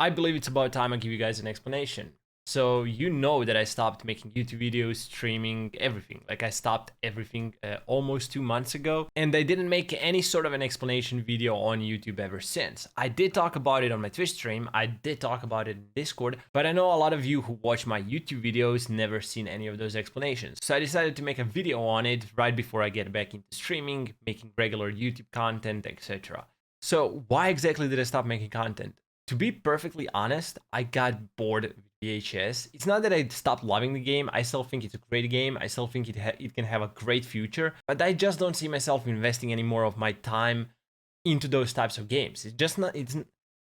I believe it's about time I give you guys an explanation. So you know that I stopped making YouTube videos, streaming, everything. Like I stopped everything almost 2 months ago, and I didn't make any sort of an explanation video on YouTube ever since. I did talk about it on my Twitch stream, I did talk about it in Discord, but I know a lot of you who watch my YouTube videos never seen any of those explanations. So I decided to make a video on it right before I get back into streaming, making regular YouTube content, etc. So why exactly did I stop making content? To be perfectly honest, I got bored with VHS. It's not that I stopped loving the game. I still think it's a great game. I still think it can have a great future. But I just don't see myself investing any more of my time into those types of games. It's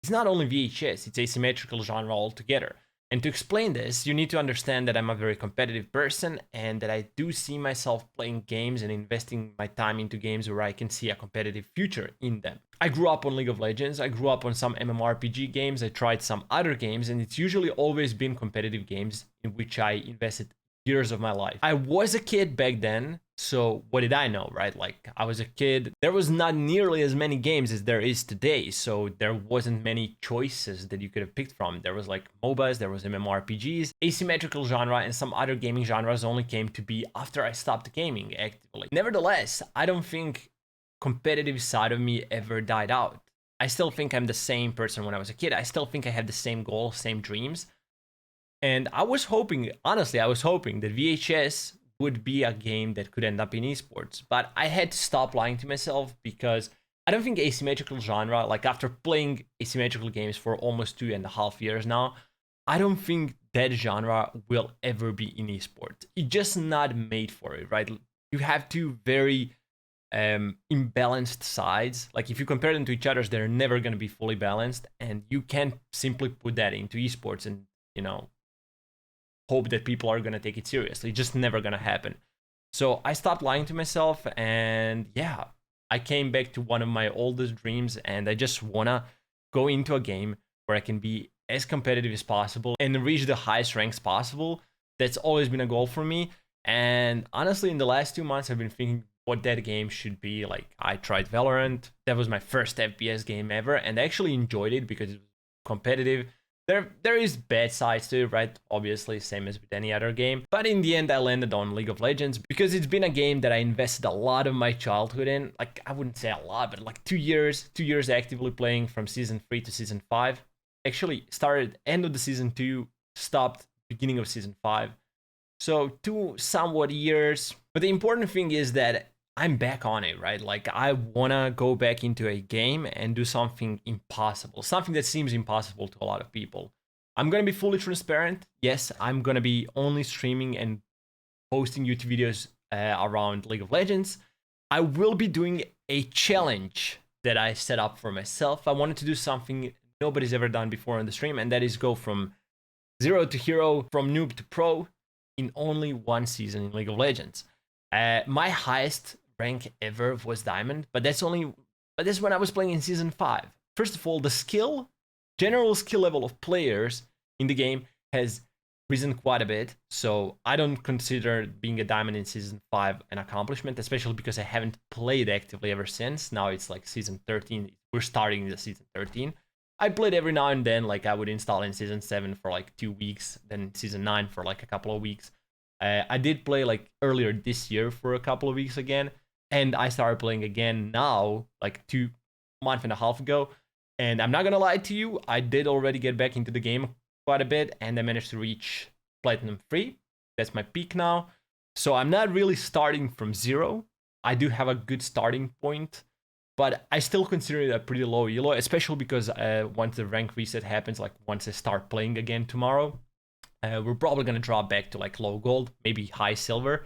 not only VHS. It's asymmetrical genre altogether. And to explain this, you need to understand that I'm a very competitive person and that I do see myself playing games and investing my time into games where I can see a competitive future in them. I grew up on League of Legends, I grew up on some MMORPG games, I tried some other games, and it's usually always been competitive games in which I invested years of my life. I was a kid back then, so what did I know, right? Like, I was a kid. There was not nearly as many games as there is today, so there wasn't many choices that you could have picked from. There was like MOBAs, there was MMORPGs, asymmetrical genre, and some other gaming genres only came to be after I stopped gaming actively. Nevertheless, I don't think competitive side of me ever died out. I still think I'm the same person when I was a kid. I still think I had the same goals, same dreams. And I was hoping, honestly, I was hoping that VHS would be a game that could end up in esports. But I had to stop lying to myself because I don't think asymmetrical genre, like after playing asymmetrical games for almost 2.5 years now, I don't think that genre will ever be in esports. It's just not made for it, right? You have two very imbalanced sides. Like if you compare them to each other, they're never going to be fully balanced, and you can't simply put that into esports and, you know, hope that people are going to take it seriously. It's just never going to happen. So I stopped lying to myself, and yeah, I came back to one of my oldest dreams, and I just want to go into a game where I can be as competitive as possible and reach the highest ranks possible. That's always been a goal for me. And honestly, in the last 2 months, I've been thinking what that game should be. Like, I tried Valorant. That was my first FPS game ever, and I actually enjoyed it because it was competitive. There is bad sides to it, right? Obviously, same as with any other game. But in the end, I landed on League of Legends because it's been a game that I invested a lot of my childhood in. Like, I wouldn't say a lot, but like 2 years actively playing from season 3 to season 5. Actually started end of the season 2, stopped beginning of season 5. So 2 somewhat years. But the important thing is that I'm back on it, right? Like, I wanna go back into a game and do something impossible, something that seems impossible to a lot of people. I'm gonna be fully transparent. Yes, I'm gonna be only streaming and posting YouTube videos around League of Legends. I will be doing a challenge that I set up for myself. I wanted to do something nobody's ever done before on the stream, and that is go from zero to hero, from noob to pro in only one season in League of Legends. My highest rank ever was diamond, but that's when I was playing in season 5. First of all, the general skill level of players in the game has risen quite a bit, so I don't consider being a diamond in season 5 an accomplishment, especially because I haven't played actively ever since. Now it's like season 13. We're starting the season 13. I played every now and then, like I would install in season 7 for like 2 weeks, then season 9 for like a couple of weeks. I did play like earlier this year for a couple of weeks again, and I started playing again now, like 2.5 months ago. And I'm not gonna lie to you, I did already get back into the game quite a bit, and I managed to reach Platinum 3. That's my peak now. So I'm not really starting from zero. I do have a good starting point, but I still consider it a pretty low elo, especially because once the rank reset happens, like once I start playing again tomorrow, we're probably going to drop back to like low gold, maybe high silver.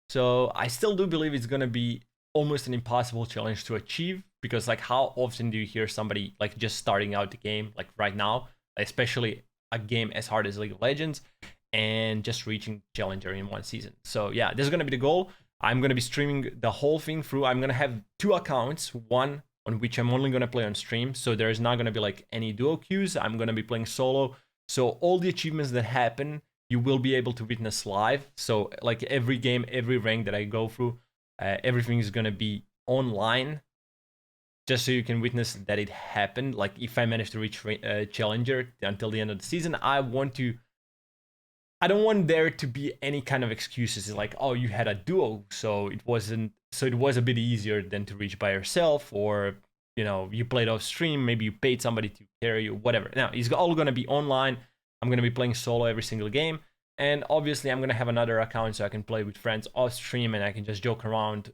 So I still do believe it's going to be almost an impossible challenge to achieve, because like how often do you hear somebody like just starting out the game like right now, especially a game as hard as League of Legends, and just reaching challenger in one season. So yeah, this is going to be the goal. I'm going to be streaming the whole thing through. I'm going to have 2 accounts, one on which I'm only going to play on stream, so there's not going to be like any duo queues. I'm going to be playing solo. So all the achievements that happen, you will be able to witness live. So like every game, every rank that I go through, everything is going to be online. just so you can witness that it happened. Like if I manage to reach Challenger until the end of the season, I don't want there to be any kind of excuses. It's like, oh, you had a duo, so it was a bit easier than to reach by yourself, or you know, you played off stream, maybe you paid somebody to carry you, whatever. Now, it's all gonna be online. I'm gonna be playing solo every single game, and obviously I'm gonna have another account so I can play with friends off stream and I can just joke around,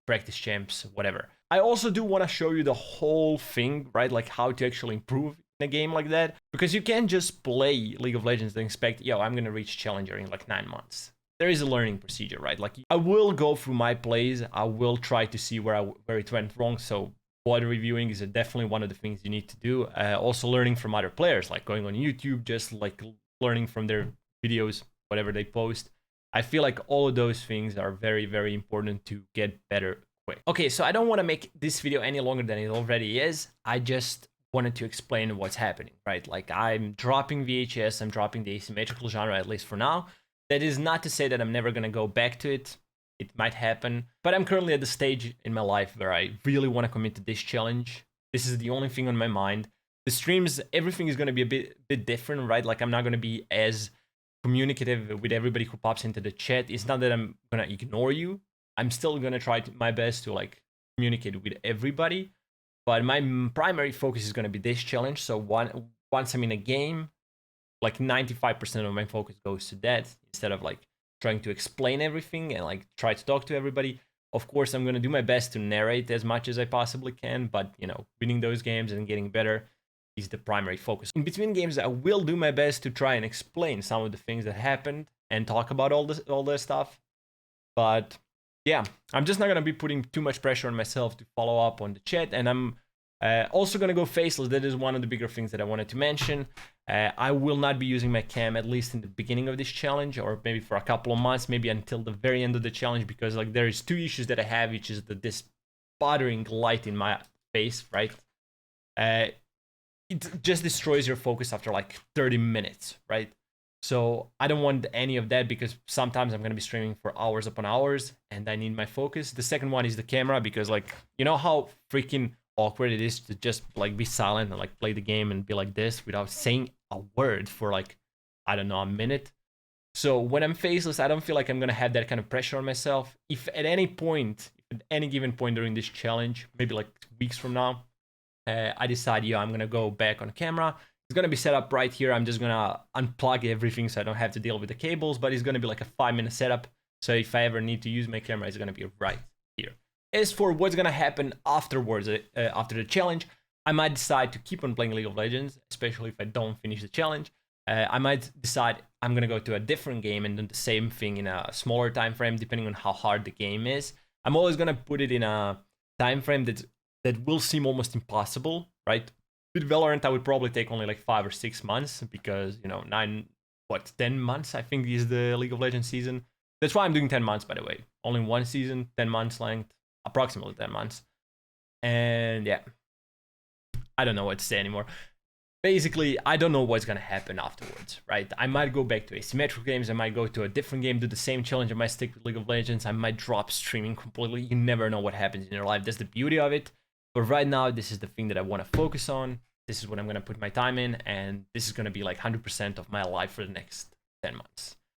practice champs, whatever. I also do want to show you the whole thing, right? Like how to actually improve in a game like that, because you can't just play League of Legends and expect, yo, I'm gonna reach Challenger in like 9 months. There is a learning procedure, right? Like I will go through my plays, I will try to see where it went wrong. So VOD reviewing is definitely one of the things you need to do. Also learning from other players, like going on YouTube, just like learning from their videos, whatever they post. I feel like all of those things are very, very important to get better quick. Okay, so I don't want to make this video any longer than it already is. I just wanted to explain what's happening, right? Like I'm dropping VHS, I'm dropping the asymmetrical genre, at least for now. That is not to say that I'm never going to go back to it. It might happen, but I'm currently at the stage in my life where I really want to commit to this challenge. This is the only thing on my mind. The streams, everything is going to be a bit different, right? Like I'm not going to be as communicative with everybody who pops into the chat. It's not that I'm going to ignore you. I'm still going to try my best to like communicate with everybody, but my primary focus is going to be this challenge. So once I'm in a game, like 95% of my focus goes to that instead of like trying to explain everything and like try to talk to everybody. Of course, I'm going to do my best to narrate as much as I possibly can, but you know, winning those games and getting better is the primary focus. In between games, I will do my best to try and explain some of the things that happened and talk about all this stuff. But yeah, I'm just not going to be putting too much pressure on myself to follow up on the chat. And I'm also going to go faceless. That is one of the bigger things that I wanted to mention. I will not be using my cam, at least in the beginning of this challenge, or maybe for a couple of months, maybe until the very end of the challenge, because like there is 2 issues that I have, which is this bothering light in my face, right? It just destroys your focus after like 30 minutes, right? So I don't want any of that, because sometimes I'm going to be streaming for hours upon hours and I need my focus. The second one is the camera, because like, you know how freaking awkward it is to just like be silent and like play the game and be like this without saying a word for like, I don't know, a minute. So when I'm faceless, I don't feel like I'm going to have that kind of pressure on myself. If at any given point during this challenge, maybe like weeks from now, I decide, yeah, I'm going to go back on camera. It's going to be set up right here. I'm just going to unplug everything so I don't have to deal with the cables, but it's going to be like a 5-minute setup. So if I ever need to use my camera, it's going to be right here. As for what's going to happen afterwards, after the challenge, I might decide to keep on playing League of Legends, especially if I don't finish the challenge. I might decide I'm going to go to a different game and do the same thing in a smaller time frame, depending on how hard the game is. I'm always going to put it in a time frame that will seem almost impossible, right? With Valorant, I would probably take only like 5 or 6 months, because, you know, 10 months, I think, is the League of Legends season. That's why I'm doing 10 months, by the way. Only one season, 10 months length, approximately 10 months. And yeah, I don't know what to say anymore. Basically, I don't know what's going to happen afterwards, right? I might go back to asymmetrical games. I might go to a different game, do the same challenge. I might stick with League of Legends. I might drop streaming completely. You never know what happens in your life. That's the beauty of it. But right now, this is the thing that I want to focus on. This is what I'm going to put my time in. And this is going to be like 100% of my life for the next 10 months.